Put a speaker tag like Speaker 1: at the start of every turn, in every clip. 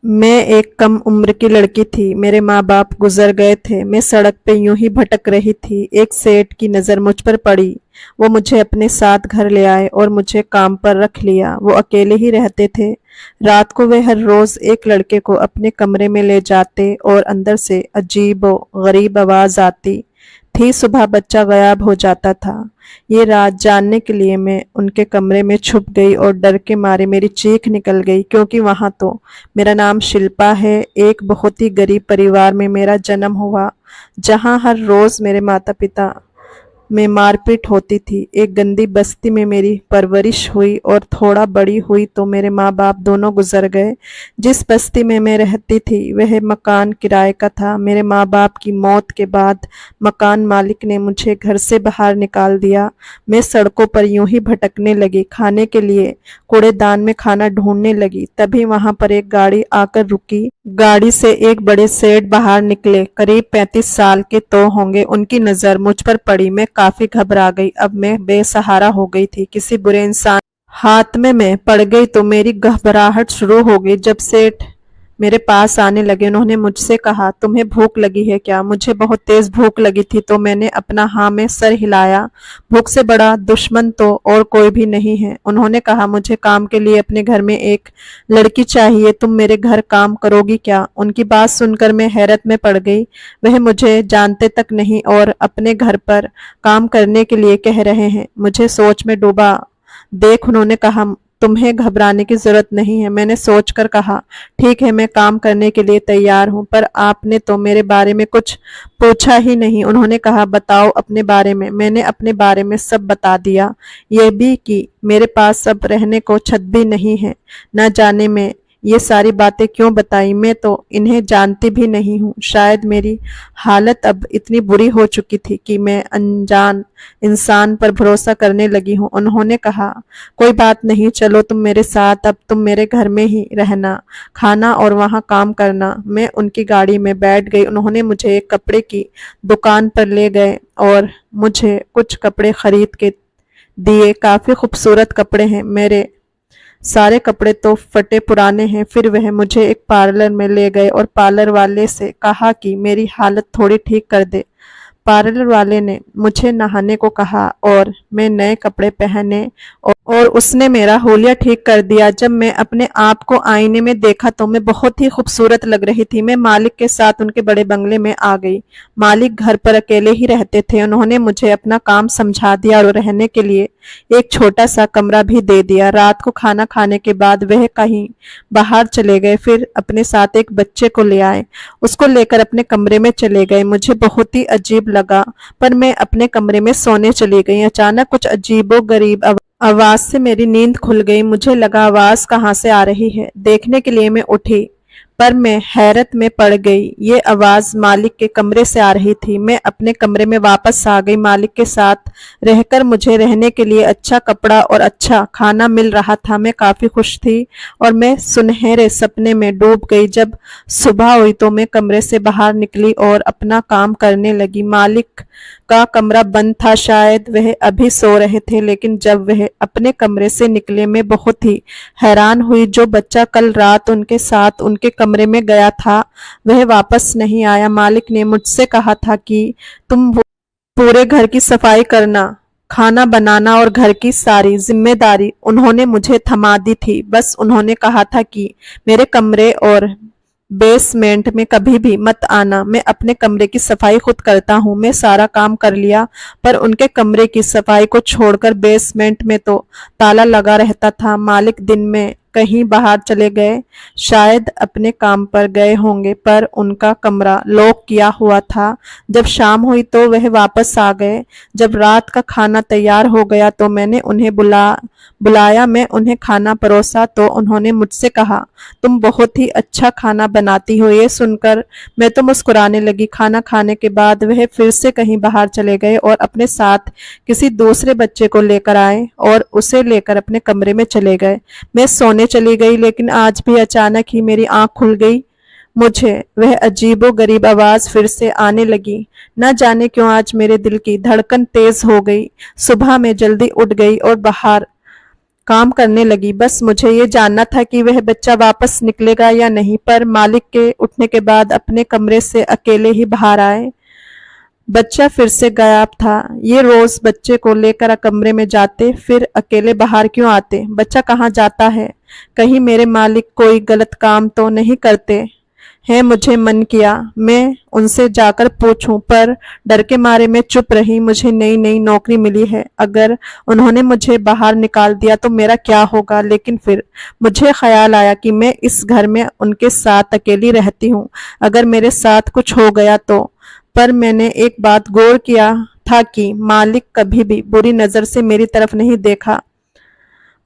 Speaker 1: मैं एक कम उम्र की लड़की थी। मेरे माँ बाप गुजर गए थे। मैं सड़क पे यूं ही भटक रही थी। एक सेठ की नज़र मुझ पर पड़ी। वो मुझे अपने साथ घर ले आए और मुझे काम पर रख लिया। वो अकेले ही रहते थे। रात को वे हर रोज़ एक लड़के को अपने कमरे में ले जाते और अंदर से अजीब गरीब आवाज़ आती थी। सुबह बच्चा गायब हो जाता था। ये रात जानने के लिए मैं उनके कमरे में छुप गई और डर के मारे मेरी चीख निकल गई, क्योंकि वहां तो मेरा नाम शिल्पा है। एक बहुत ही गरीब परिवार में मेरा जन्म हुआ, जहां हर रोज मेरे माता पिता में मारपीट होती थी। एक गंदी बस्ती में मेरी परवरिश हुई और थोड़ा बड़ी हुई तो मेरे माँ बाप दोनों गुजर गए। जिस बस्ती में मैं रहती थी वह मकान किराए का था। मेरे माँ बाप की मौत के बाद मकान मालिक ने मुझे घर से बाहर निकाल दिया। मैं सड़कों पर यूं ही भटकने लगी। खाने के लिए कूड़ेदान में खाना ढूंढने लगी। तभी वहां पर एक गाड़ी आकर रुकी। गाड़ी से एक बड़े सेठ बाहर निकले। करीब 35 साल के तो होंगे। उनकी नजर मुझ पर पड़ी। मैं काफी घबरा गई। अब मैं बेसहारा हो गई थी। किसी बुरे इंसान हाथ में मैं पड़ गई तो मेरी घबराहट शुरू हो गई। जब सेठ मेरे पास आने लगे, उन्होंने मुझसे कहा, तुम्हें भूख लगी है क्या? मुझे बहुत तेज भूख लगी थी तो मैंने अपना हाँ में सर हिलाया। भूख से बड़ा दुश्मन तो और कोई भी नहीं है। उन्होंने कहा, मुझे काम के लिए अपने घर में एक लड़की चाहिए। तुम मेरे घर काम करोगी क्या? उनकी बात सुनकर मैं हैरत में पड़ गई। वह मुझे जानते तक नहीं और अपने घर पर काम करने के लिए कह रहे हैं। मुझे सोच में डूबा देख उन्होंने कहा, तुम्हें घबराने की जरूरत नहीं है। मैंने सोचकर कहा, ठीक है, मैं काम करने के लिए तैयार हूं, पर आपने तो मेरे बारे में कुछ पूछा ही नहीं। उन्होंने कहा, बताओ अपने बारे में। मैंने अपने बारे में सब बता दिया, यह भी कि मेरे पास अब रहने को छत भी नहीं है। न जाने मैं ये सारी बातें क्यों बताई, मैं तो इन्हें जानती भी नहीं हूँ। शायद मेरी हालत अब इतनी बुरी हो चुकी थी कि मैं अनजान इंसान पर भरोसा करने लगी हूँ। उन्होंने कहा, कोई बात नहीं, चलो तुम मेरे साथ। अब तुम मेरे घर में ही रहना, खाना और वहाँ काम करना। मैं उनकी गाड़ी में बैठ गई। उन्होंने मुझे एक कपड़े की दुकान पर ले गए और मुझे कुछ कपड़े खरीद के दिए। काफी खूबसूरत कपड़े हैं, मेरे सारे कपड़े तो फटे पुराने हैं। फिर वह मुझे एक पार्लर में ले गए और पार्लर वाले से कहा कि मेरी हालत थोड़ी ठीक कर दे। पार्लर वाले ने मुझे नहाने को कहा और मैं नए कपड़े पहने और उसने मेरा होलिया ठीक कर दिया। जब मैं अपने आप को आईने में देखा तो मैं बहुत ही खूबसूरत लग रही थी। मैं मालिक के साथ उनके बड़े बंगले में आ गई। मालिक घर पर अकेले ही रहते थे। उन्होंने मुझे अपना काम समझा दिया और रहने के लिए एक छोटा सा कमरा भी दे दिया। रात को खाना खाने के बाद वह कहीं बाहर चले गए। फिर अपने साथ एक बच्चे को ले आए। उसको लेकर अपने कमरे में चले गए। मुझे बहुत ही अजीब लगा, पर मैं अपने कमरे में सोने चली गई। अचानक कुछ अजीबो गरीब आवाज से मेरी नींद खुल गई। मुझे लगा आवाज कहाँ से आ रही है। देखने के लिए मैं उठी, पर मैं हैरत में पड़ गई। ये आवाज मालिक के कमरे से आ रही थी। मैं अपने कमरे में वापस आ गई। मालिक के साथ रहकर मुझे रहने के लिए अच्छा कपड़ा और अच्छा खाना मिल रहा था। मैं काफी खुश थी और मैं सुनहरे सपने में डूब गई। जब सुबह हुई तो मैं कमरे से बाहर निकली और अपना काम करने लगी। मालिक का कमरा बंद था। शायद वह अभी सो रहे थे, लेकिन जब वह अपने कमरे से निकले मैं बहुत ही हैरान हुई। जो बच्चा कल रात उनके साथ उनके कमरे में गया था वह वापस नहीं आया। मालिक ने मुझसे कहा था कि तुम पूरे घर की सफाई करना, खाना बनाना और घर की सारी जिम्मेदारी उन्होंने मुझे थमा दी थी। बस उन्होंने कहा था कि मेरे कमरे और बेसमेंट में कभी भी मत आना। मैं अपने कमरे की सफाई खुद करता हूँ। मैं सारा काम कर लिया, पर उनके कमरे की सफाई को छोड़कर बेसमेंट में तो ताला लगा रहता था। मालिक दिन में कहीं बाहर चले गए, शायद अपने काम पर गए होंगे, पर उनका कमरा लॉक किया हुआ था। जब शाम हुई तो वह वापस आ गए। जब रात का खाना तैयार हो गया तो मैंने उन्हें बुलाया। मैं उन्हें खाना परोसा तो उन्होंने मुझसे कहा, तुम बहुत ही अच्छा खाना बनाती हो। ये सुनकर मैं तो मुस्कुराने लगी। खाना खाने के बाद वह फिर से कहीं बाहर चले गए और अपने साथ किसी दूसरे बच्चे को लेकर आए और उसे लेकर अपने कमरे में चले गए। मैं सोने चली गई, लेकिन आज भी अचानक ही मेरी आंख खुल गई। मुझे वह अजीबो गरीब आवाज फिर से आने लगी। न जाने क्यों आज मेरे दिल की धड़कन तेज हो गई। सुबह मैं जल्दी उठ गई और बाहर काम करने लगी। बस मुझे ये जानना था कि वह बच्चा वापस निकलेगा या नहीं, पर मालिक के उठने के बाद अपने कमरे से अकेले ही बाहर आए। बच्चा फिर से गायब था। ये रोज बच्चे को लेकर कमरे में जाते, फिर अकेले बाहर क्यों आते? बच्चा कहाँ जाता है? कहीं मेरे मालिक कोई गलत काम तो नहीं करते हैं? मुझे मन किया मैं उनसे जाकर पूछूं, पर डर के मारे मैं चुप रही। मुझे नई नई नौकरी मिली है, अगर उन्होंने मुझे बाहर निकाल दिया तो मेरा क्या होगा? लेकिन फिर मुझे ख्याल आया कि मैं इस घर में उनके साथ अकेली रहती हूँ, अगर मेरे साथ कुछ हो गया तो। पर मैंने एक बात गौर किया था कि मालिक कभी भी बुरी नजर से मेरी तरफ नहीं देखा।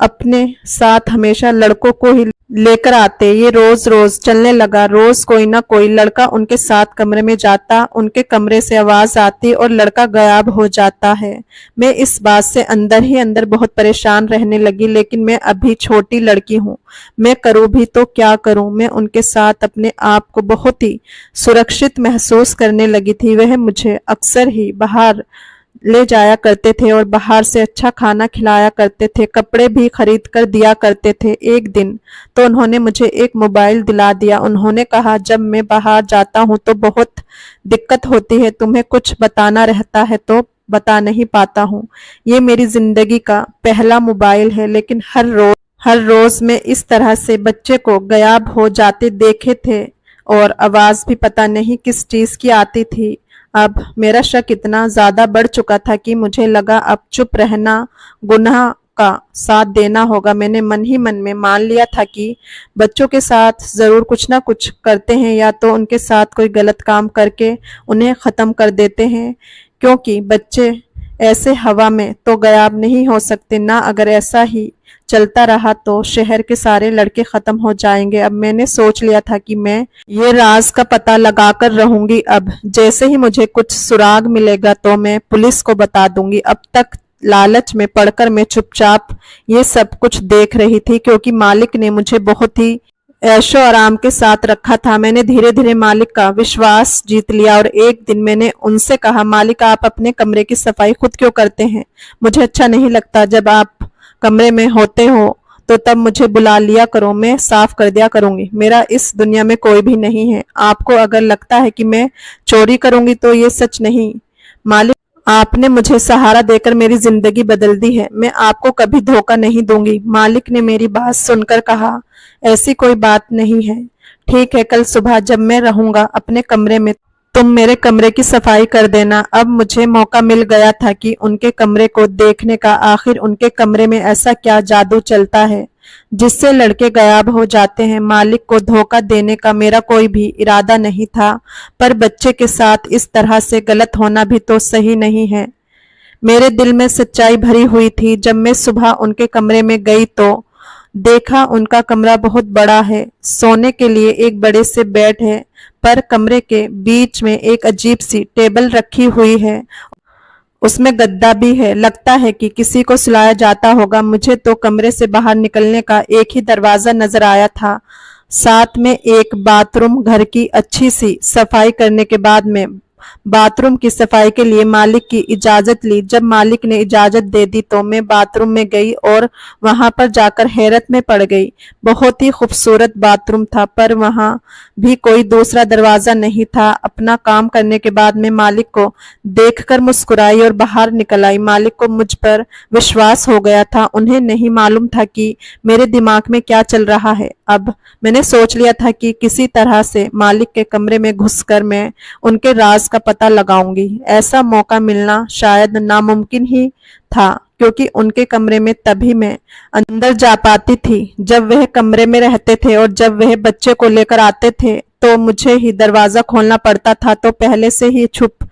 Speaker 1: अपने साथ हमेशा लड़कों को ही लेकर आते। ये रोज रोज चलने लगा। रोज कोई ना कोई लड़का उनके साथ कमरे में जाता, उनके कमरे से आवाज आती और लड़का गायब हो जाता है। मैं इस बात से अंदर ही अंदर बहुत परेशान रहने लगी, लेकिन मैं अभी छोटी लड़की हूँ, मैं करूँ भी तो क्या करूँ? मैं उनके साथ अपने आप को बहुत ही सुरक्षित महसूस करने लगी थी। वह मुझे अक्सर ही बाहर ले जाया करते थे और बाहर से अच्छा खाना खिलाया करते थे, कपड़े भी खरीद कर दिया करते थे। एक दिन तो उन्होंने मुझे एक मोबाइल दिला दिया। उन्होंने कहा, जब मैं बाहर जाता हूँ तो बहुत दिक्कत होती है, तुम्हें कुछ बताना रहता है तो बता नहीं पाता हूँ। ये मेरी जिंदगी का पहला मोबाइल है, लेकिन हर रोज मैं इस तरह से बच्चे को गायब हो जाते देखे थे और आवाज भी पता नहीं किस चीज की आती थी। अब मेरा शक इतना ज्यादा बढ़ चुका था कि मुझे लगा अब चुप रहना गुनाह का साथ देना होगा। मैंने मन ही मन में मान लिया था कि बच्चों के साथ जरूर कुछ ना कुछ करते हैं, या तो उनके साथ कोई गलत काम करके उन्हें खत्म कर देते हैं, क्योंकि बच्चे ऐसे हवा में तो गायब नहीं हो सकते ना। अगर ऐसा ही चलता रहा तो शहर के सारे लड़के खत्म हो जाएंगे। अब मैंने सोच लिया था कि मैं ये राज का पता लगाकर रहूंगी। अब जैसे ही मुझे कुछ सुराग मिलेगा तो मैं पुलिस को बता दूंगी। अब तक लालच में पड़कर मैं चुपचाप ये सब कुछ देख रही थी, क्योंकि मालिक ने मुझे बहुत ही ऐशो आराम के साथ रखा था। मैंने धीरे धीरे मालिक का विश्वास जीत लिया और एक दिन मैंने उनसे कहा, मालिक आप अपने कमरे की सफाई खुद क्यों करते हैं? मुझे अच्छा नहीं लगता। जब आप कमरे में होते हो तो तब मुझे बुला लिया करो, मैं साफ कर दिया करूंगी। मेरा इस दुनिया में कोई भी नहीं है। आपको अगर लगता है कि मैं चोरी करूंगी तो ये सच नहीं। मालिक, आपने मुझे सहारा देकर मेरी जिंदगी बदल दी है, मैं आपको कभी धोखा नहीं दूंगी। मालिक ने मेरी बात सुनकर कहा, ऐसी कोई बात नहीं है। ठीक है, कल सुबह जब मैं रहूंगा अपने कमरे में तुम मेरे कमरे की सफाई कर देना। अब मुझे मौका मिल गया था कि उनके कमरे को देखने का। आखिर उनके कमरे में ऐसा क्या जादू चलता है जिससे लड़के गायब हो जाते हैं? मालिक को धोखा देने का मेरा कोई भी इरादा नहीं था, पर बच्चे के साथ इस तरह से गलत होना भी तो सही नहीं है। मेरे दिल में सच्चाई भरी हुई थी। जब मैं सुबह उनके कमरे में गई तो देखा उनका कमरा बहुत बड़ा है। सोने के लिए एक बड़े से बेड है, पर कमरे के बीच में एक अजीब सी टेबल रखी हुई है, उसमें गद्दा भी है। लगता है कि किसी को सुलाया जाता होगा। मुझे तो कमरे से बाहर निकलने का एक ही दरवाजा नजर आया था, साथ में एक बाथरूम। घर की अच्छी सी सफाई करने के बाद में बाथरूम की सफाई के लिए मालिक की इजाजत ली। जब मालिक ने इजाजत दे दी तो मैं बाथरूम में गई और वहां पर जाकर हैरत में पड़ गई। बहुत ही खूबसूरत बाथरूम था, पर वहां भी कोई दूसरा दरवाजा नहीं था। अपना काम करने के बाद मैं मालिक को देखकर मुस्कुराई और बाहर निकल आई। मालिक को मुझ पर विश्वास हो गया था। उन्हें नहीं मालूम था कि मेरे दिमाग में क्या चल रहा है। अब मैंने सोच लिया था कि किसी तरह से मालिक के कमरे में घुसकर मैं उनके राज का पता लगाऊंगी। ऐसा मौका मिलना शायद नामुमकिन ही था, क्योंकि उनके कमरे में तभी मैं अंदर जा पाती थी जब वह कमरे में रहते थे, और जब वह बच्चे को लेकर आते थे तो मुझे ही दरवाजा खोलना पड़ता था। तो पहले से ही छुप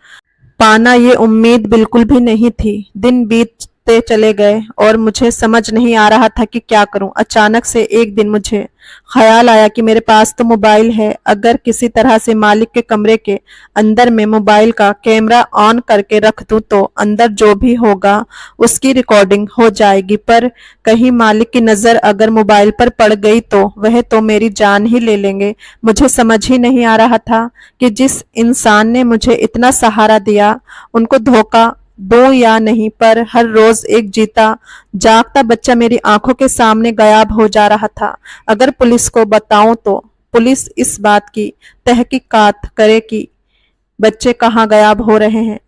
Speaker 1: पाना ये उम्मीद बिल्कुल भी नहीं थी। दिन बीतते चले गए और मुझे समझ नहीं आ रहा था कि क्या करूं। अचानक से एक दिन मुझे ख्याल आया कि मेरे पास तो मोबाइल है, अगर किसी तरह से मालिक के कमरे के अंदर में मोबाइल का कैमरा ऑन करके रख दूं तो अंदर जो भी होगा उसकी रिकॉर्डिंग हो जाएगी। पर कहीं मालिक की नजर अगर मोबाइल पर पड़ गई तो वह तो मेरी जान ही ले लेंगे। मुझे समझ ही नहीं आ रहा था कि जिस इंसान ने मुझे इतना सहारा दिया उनको धोखा दूं या नहीं, पर हर रोज एक जीता जागता बच्चा मेरी आंखों के सामने गायब हो जा रहा था। अगर पुलिस को बताऊं तो पुलिस इस बात की तहकीकात करे कि बच्चे कहाँ गायब हो रहे हैं।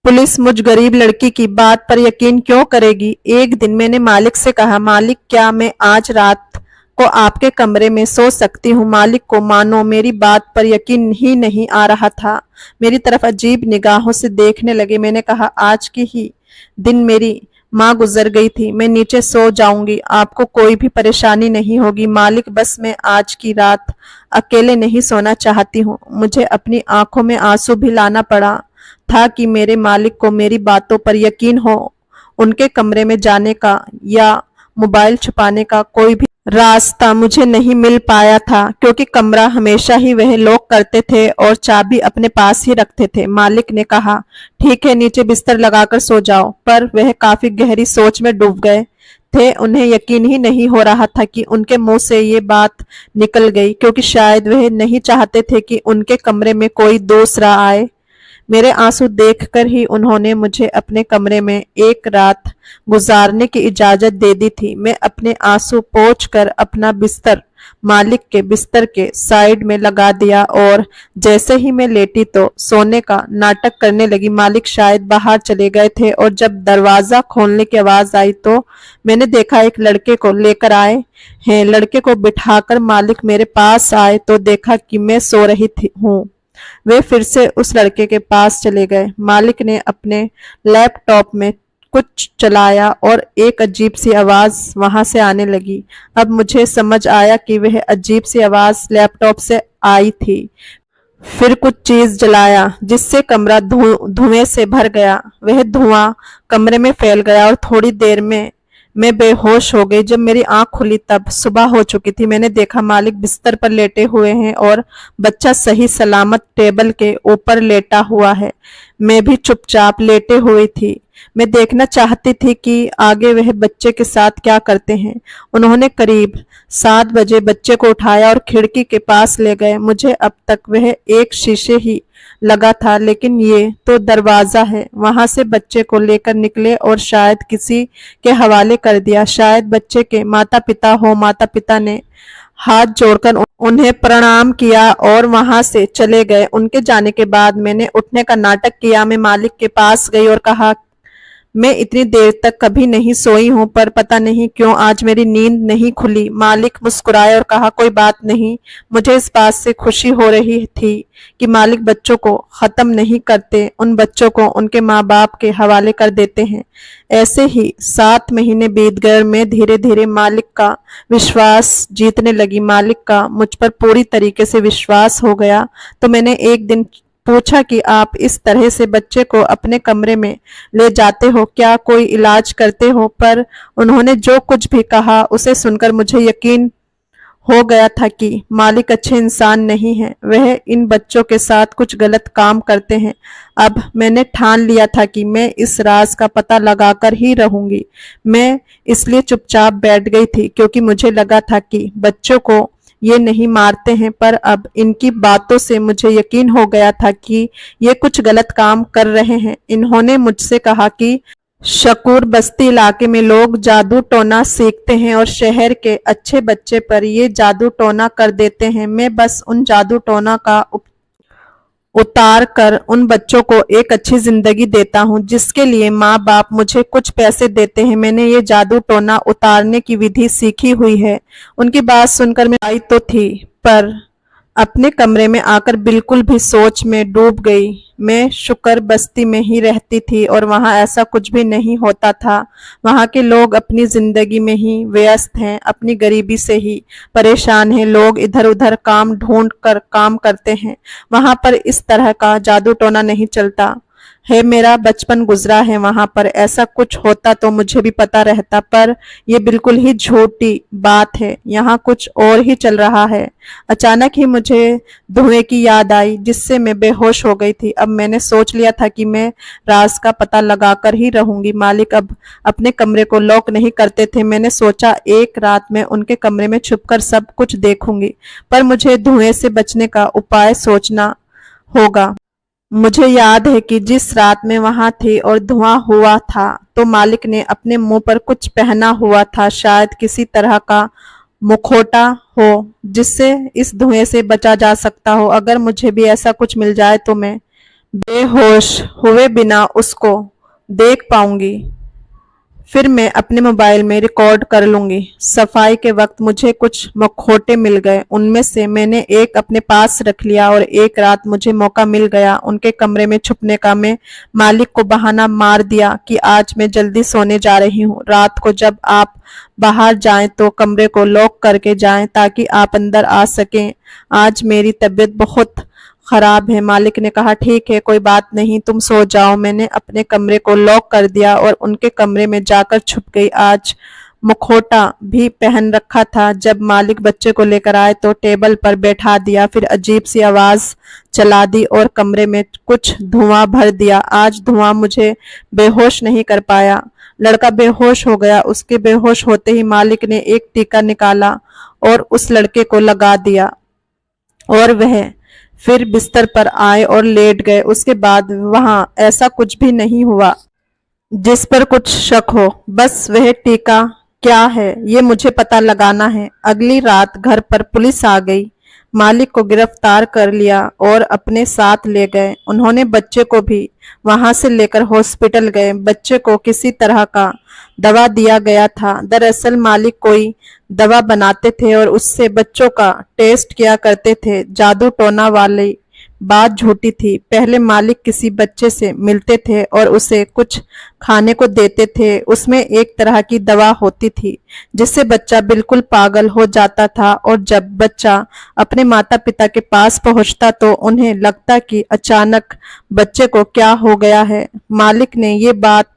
Speaker 1: पुलिस मुझ गरीब लड़की की बात पर यकीन क्यों करेगी। एक दिन मैंने मालिक से कहा, मालिक क्या मैं आज रात को आपके कमरे में सो सकती हूँ। मालिक को मानो मेरी बात पर यकीन ही नहीं आ रहा था, मेरी तरफ अजीब निगाहों से देखने लगे। मैंने कहा, आज की ही दिन मेरी माँ गुजर गई थी, मैं नीचे सो जाऊंगी, आपको कोई भी परेशानी नहीं होगी। मालिक, बस मैं आज की रात अकेले नहीं सोना चाहती हूँ। मुझे अपनी आंखों में आंसू भी लाना पड़ा था कि मेरे मालिक को मेरी बातों पर यकीन हो। उनके कमरे में जाने का या मोबाइल छुपाने का कोई भी रास्ता मुझे नहीं मिल पाया था, क्योंकि कमरा हमेशा ही वह लॉक करते थे और चाबी अपने पास ही रखते थे। मालिक ने कहा, ठीक है, नीचे बिस्तर लगाकर सो जाओ, पर वह काफी गहरी सोच में डूब गए थे। उन्हें यकीन ही नहीं हो रहा था कि उनके मुंह से ये बात निकल गई, क्योंकि शायद वह नहीं चाहते थे कि उनके कमरे में कोई दूसरा आए। मेरे आंसू देखकर ही उन्होंने मुझे अपने कमरे में एक रात गुजारने की इजाजत दे दी थी। मैं अपने आंसू पोंछकर अपना बिस्तर मालिक के बिस्तर के साइड में लगा दिया और जैसे ही मैं लेटी तो सोने का नाटक करने लगी। मालिक शायद बाहर चले गए थे और जब दरवाजा खोलने की आवाज आई तो मैंने देखा एक लड़के को लेकर आए हैं। लड़के को बिठाकर मालिक मेरे पास आए तो देखा कि मैं सो रही हूँ। वे फिर से उस लड़के के पास चले गए। मालिक ने अपने लैपटॉप में कुछ चलाया और एक अजीब सी आवाज वहां से आने लगी। अब मुझे समझ आया कि वह अजीब सी आवाज लैपटॉप से आई थी। फिर कुछ चीज जलाया जिससे कमरा धुएं से भर गया। वह धुआं कमरे में फैल गया और थोड़ी देर में मैं बेहोश हो गई। जब मेरी आंख खुली तब सुबह हो चुकी थी। मैंने देखा मालिक बिस्तर पर लेटे हुए हैं और बच्चा सही सलामत टेबल के ऊपर लेटा हुआ है। मैं भी चुपचाप लेटे हुई थी। मैं देखना चाहती थी कि आगे वह बच्चे के साथ क्या करते हैं। उन्होंने करीब 7 बजे बच्चे को उठाया और खिड़की के पास ले गए। मुझे अब तक वह एक शीशे ही लगा था, लेकिन ये तो दरवाजा है। वहां से बच्चे को लेकर निकले और शायद किसी के हवाले कर दिया। शायद बच्चे के माता पिता हो। माता पिता ने हाथ जोड़कर उन्हें प्रणाम किया और वहां से चले गए। उनके जाने के बाद मैंने उठने का नाटक किया। मैं मालिक के पास गई और कहा, मैं इतनी देर तक कभी नहीं सोई हूं, पर पता नहीं क्यों आज मेरी नींद नहीं खुली। मालिक मुस्कुराए और कहा, कोई बात नहीं। मुझे इस बात से खुशी हो रही थी कि मालिक बच्चों को खत्म नहीं करते, उन बच्चों को उनके माँ बाप के हवाले कर देते हैं। ऐसे ही 7 महीने बीत गए और मैं धीरे धीरे मालिक का विश्वास जीतने लगी। मालिक का मुझ पर पूरी तरीके से विश्वास हो गया। तो मैंने एक दिन पूछा कि आप इस तरह से बच्चे को अपने कमरे में ले जाते हो, क्या कोई इलाज करते हो? पर उन्होंने जो कुछ भी कहा उसे सुनकर मुझे यकीन हो गया था कि मालिक अच्छे इंसान नहीं हैं। वह इन बच्चों के साथ कुछ गलत काम करते हैं। अब मैंने ठान लिया था कि मैं इस राज का पता लगाकर ही रहूंगी। मैं इसलिए चुपचाप बैठ गई थी क्योंकि मुझे लगा था कि बच्चों को ये नहीं मारते हैं, पर अब इनकी बातों से मुझे यकीन हो गया था कि ये कुछ गलत काम कर रहे हैं। इन्होंने मुझसे कहा कि शकूर बस्ती इलाके में लोग जादू टोना सीखते हैं और शहर के अच्छे बच्चे पर ये जादू टोना कर देते हैं। मैं बस उन जादू टोना का उतार कर उन बच्चों को एक अच्छी जिंदगी देता हूँ, जिसके लिए माँ बाप मुझे कुछ पैसे देते हैं। मैंने ये जादू टोना उतारने की विधि सीखी हुई है। उनकी बात सुनकर मैं आई तो थी, पर अपने कमरे में आकर बिल्कुल भी सोच में डूब गई। मैं शुक्र बस्ती में ही रहती थी और वहां ऐसा कुछ भी नहीं होता था। वहां के लोग अपनी जिंदगी में ही व्यस्त हैं, अपनी गरीबी से ही परेशान हैं। लोग इधर उधर काम ढूंढ कर काम करते हैं। वहां पर इस तरह का जादू टोना नहीं चलता है। मेरा बचपन गुजरा है वहां पर। ऐसा कुछ होता तो मुझे भी पता रहता, पर यह बिल्कुल ही झूठी बात है। यहाँ कुछ और ही चल रहा है। अचानक ही मुझे धुएं की याद आई जिससे मैं बेहोश हो गई थी। अब मैंने सोच लिया था कि मैं राज का पता लगाकर ही रहूंगी। मालिक अब अपने कमरे को लॉक नहीं करते थे। मैंने सोचा एक रात में उनके कमरे में छुपकर सब कुछ देखूंगी, पर मुझे धुएं से बचने का उपाय सोचना होगा। मुझे याद है कि जिस रात मैं वहां थी और धुआं हुआ था तो मालिक ने अपने मुंह पर कुछ पहना हुआ था, शायद किसी तरह का मुखौटा हो जिससे इस धुएं से बचा जा सकता हो। अगर मुझे भी ऐसा कुछ मिल जाए तो मैं बेहोश हुए बिना उसको देख पाऊंगी, फिर मैं अपने मोबाइल में रिकॉर्ड कर लूंगी। सफाई के वक्त मुझे कुछ मखौटे मिल गए, उनमें से मैंने एक अपने पास रख लिया और एक रात मुझे मौका मिल गया उनके कमरे में छुपने का। मैं मालिक को बहाना मार दिया कि आज मैं जल्दी सोने जा रही हूँ। रात को जब आप बाहर जाएं तो कमरे को लॉक करके जाएं ताकि आप अंदर आ सकें। आज मेरी तबीयत बहुत खराब है। मालिक ने कहा, ठीक है, कोई बात नहीं, तुम सो जाओ। मैंने अपने कमरे को लॉक कर दिया और उनके कमरे में जाकर छुप गई। आज मुखौटा भी पहन रखा था। जब मालिक बच्चे को लेकर आए तो टेबल पर बैठा दिया, फिर अजीब सी आवाज चला दी और कमरे में कुछ धुआं भर दिया। आज धुआं मुझे बेहोश नहीं कर पाया। लड़का बेहोश हो गया। उसके बेहोश होते ही मालिक ने एक टीका निकाला और उस लड़के को लगा दिया और वह फिर बिस्तर पर आए और लेट गए। उसके बाद वहां ऐसा कुछ भी नहीं हुआ जिस पर कुछ शक हो। बस वह टीका क्या है ये मुझे पता लगाना है। अगली रात घर पर पुलिस आ गई, मालिक को गिरफ्तार कर लिया और अपने साथ ले गए। उन्होंने बच्चे को भी वहां से लेकर हॉस्पिटल गए। बच्चे को किसी तरह का दवा दिया गया था। दरअसल मालिक कोई दवा बनाते थे और उससे बच्चों का टेस्ट किया करते थे। जादू टोना वाली बात झूठी थी। पहले मालिक किसी बच्चे से मिलते थे और उसे कुछ खाने को देते थे। उसमें एक तरह की दवा होती थी जिससे बच्चा बिल्कुल पागल हो जाता था और जब बच्चा अपने माता पिता के पास पहुंचता तो उन्हें लगता कि अचानक बच्चे को क्या हो गया है। मालिक ने ये बात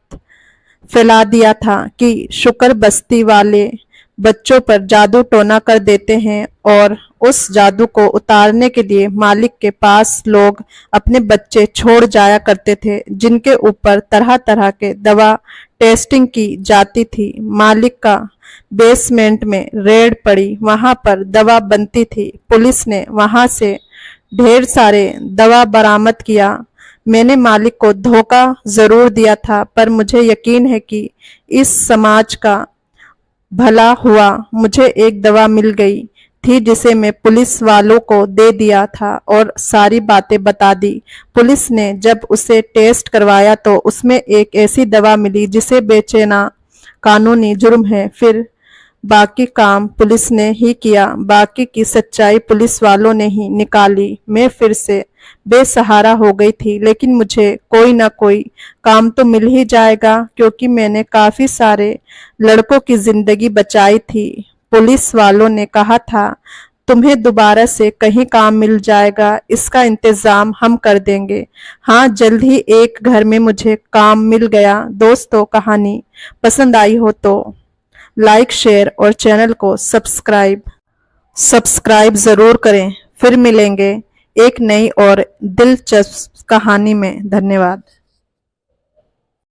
Speaker 1: फैला दिया था कि शुक्र बस्ती वाले बच्चों पर जादू टोना कर देते हैं और उस जादू को उतारने के लिए मालिक के पास लोग अपने बच्चे छोड़ जाया करते थे जिनके ऊपर तरह तरह के दवा टेस्टिंग की जाती थी। मालिक का बेसमेंट में रेड पड़ी, वहां पर दवा बनती थी। पुलिस ने वहां से ढेर सारे दवा बरामद किया। मैंने मालिक को धोखा जरूर दिया था पर मुझे यकीन है कि इस समाज का भला हुआ। मुझे एक दवा मिल गई थी जिसे मैं पुलिस वालों को दे दिया था और सारी बातें बता दी। पुलिस ने जब उसे टेस्ट करवाया तो उसमें एक ऐसी दवा मिली जिसे बेचना कानूनी जुर्म है। फिर बाकी काम पुलिस ने ही किया, बाकी की सच्चाई पुलिस वालों ने ही निकाली। मैं फिर से बेसहारा हो गई थी, लेकिन मुझे कोई ना कोई काम तो मिल ही जाएगा क्योंकि मैंने काफी सारे लड़कों की जिंदगी बचाई थी। पुलिस वालों ने कहा था, तुम्हें दोबारा से कहीं काम मिल जाएगा, इसका इंतजाम हम कर देंगे। हाँ, जल्द ही एक घर में मुझे काम मिल गया। दोस्तों, कहानी पसंद आई हो तो लाइक, शेयर और चैनल को सब्सक्राइब जरूर करें। फिर मिलेंगे एक नई और दिलचस्प कहानी में। धन्यवाद।